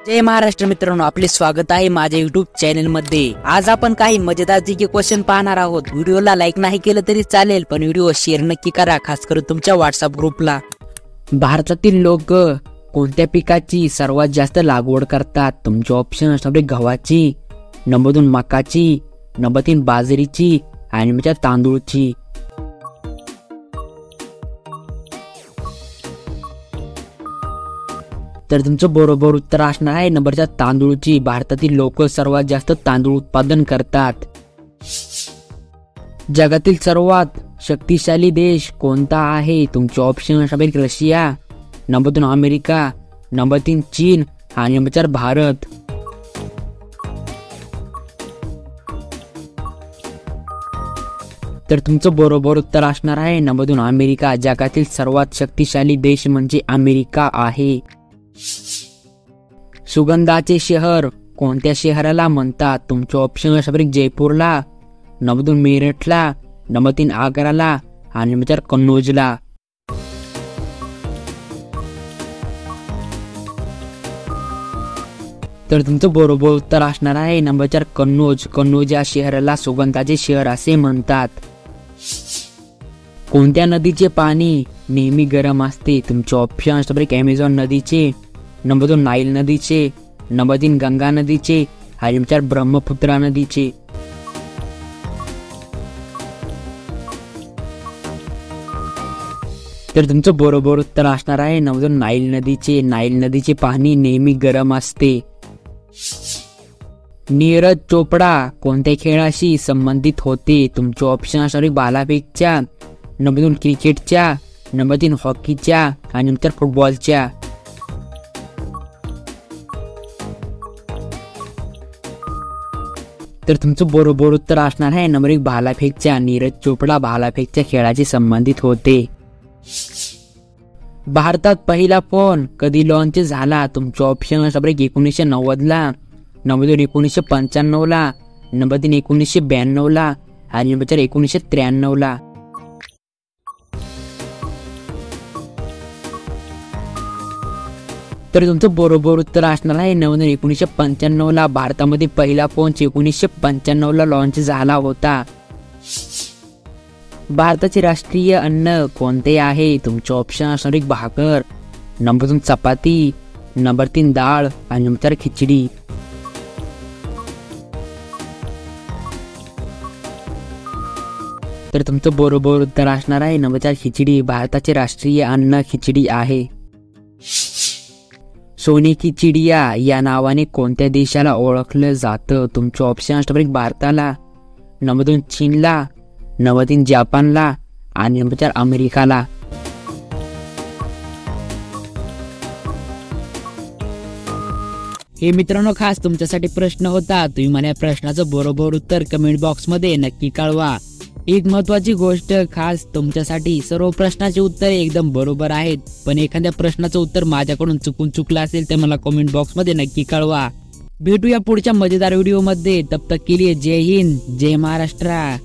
जय महाराष्ट्र मित्रांनो, आपले स्वागत आहे माझ्या युट्यूब चॅनल मध्ये। आज आपण काही मजेदार जीके क्वेश्चन पाहणार आहोत। व्हिडिओला लाईक नाही केलं तरी चालेल, पण व्हिडिओ शेअर नक्की करा, खास करून तुमच्या व्हॉट्सअप ग्रुपला। भारतातील लोक कोणत्या पिकाची सर्वात जास्त लागवड करतात? तुमचे ऑप्शन असणार गव्हाची, नंबर 2 मकाची, नंबर 3 बाजरीची आणि नंबर 4 तांदूळची। तर तुमचं बरोबर उत्तर असणार आहे नंबर 4 तांदूळची। भारतातील लोक सर्वात जास्त तांदूळ उत्पादन करतात। जगातील सर्वात शक्तिशाली देश कोणता आहे? तुमचे ऑप्शन असणार रशिया, नंबर 2 अमेरिका, नंबर 3 चीन आणि नंबर 4 भारत। तर तुमचं बरोबर उत्तर असणार आहे नंबर 2 अमेरिका। जगातील सर्वात शक्तिशाली देश म्हणजे अमेरिका आहे। सुगंधाचे शहर कोणत्या शहराला म्हणतात? तुमचे ऑप्शन असणार जयपूरला, नंबर 2 मेरठला, नंबर 3 आग्राला आणि नंबर 4 कन्नौजला। तर तुमचं बरोबर उत्तर असणार आहे नंबर 4 कन्नौज। कन्नौज या शहराला सुगंधाचे शहर असे म्हणतात। कोणत्या नदीचे पाणी नेहमी गरम असते? तुमचे ऑप्शन असणार ॲमेझॉन नदीचे, नंबर 2 नाईल नदीचे, नंबर 3 गंगा नदीचे आणि नंबर 4 ब्रह्मपुत्रा नदीचे। तर तुमचं बरोबर उत्तर असणार आहे नंबर 2 नाईल नदीचे। नाईल नदीचे पाणी नेहमी गरम असते। नीरज चोपडा कोणत्या खेळाशी संबंधित होते? तुमचे ऑप्शन असणार भालाफेकच्या, नंबर 2 क्रिकेटच्या, नंबर 3 हॉकीच्या आणि नंतर फुटबॉलच्या। तर तुमचं बरोबर उत्तर असणार आहे नंबर 1 भालाफेकच्या। नीरज चोपडा भालाफेकच्या खेळाशी संबंधित होते। भारतात पहिला फोन कधी लॉन्च झाला? तुमचे ऑप्शन असणार 1990 ला, नंबर 2 1995 ला, नंबर 3 1992 ला आणि नंबर 4 1993 ला। तर तुमचं बरोबर उत्तर असणार आहे नंबर 2 1995 ला। भारतामध्ये पहिला फोन 1995 ला लॉन्च झाला होता। भारताचे राष्ट्रीय अन्न कोणते आहे? तुमचे ऑप्शन असणार भाकर, नंबर 2 चपाती, नंबर 3 डाळ आणि नंबर 4 खिचडी। तर तुमचं बरोबर उत्तर असणार आहे नंबर 4 खिचडी। भारताचे राष्ट्रीय अन्न खिचडी आहे। सोने की चिडिया या नावाने कोणत्या देशाला ओळखलं जातं? तुमचे ऑप्शन असणार भारताला, नंबर 2 चीनला, नंबर 3 जपानला आणि नंबर 4 अमेरिकाला। हे मित्रांनो, खास तुमच्यासाठी प्रश्न होता। तुम्ही मला या प्रश्नाचं बरोबर उत्तर कमेंट बॉक्स मध्ये नक्की कळवा। एक महत्वाची गोष्ट खास तुमच्यासाठी, सर्व प्रश्नाचे उत्तर एकदम बरोबर आहेत, पण एखाद्या प्रश्नाचं उत्तर माझ्याकडून चुकलं असेल तर मला कमेंट बॉक्स मध्ये नक्की कळवा। भेटूया पुढच्या मजेदार व्हिडिओ मध्ये। तब तक के लिए जय हिंद, जय महाराष्ट्र।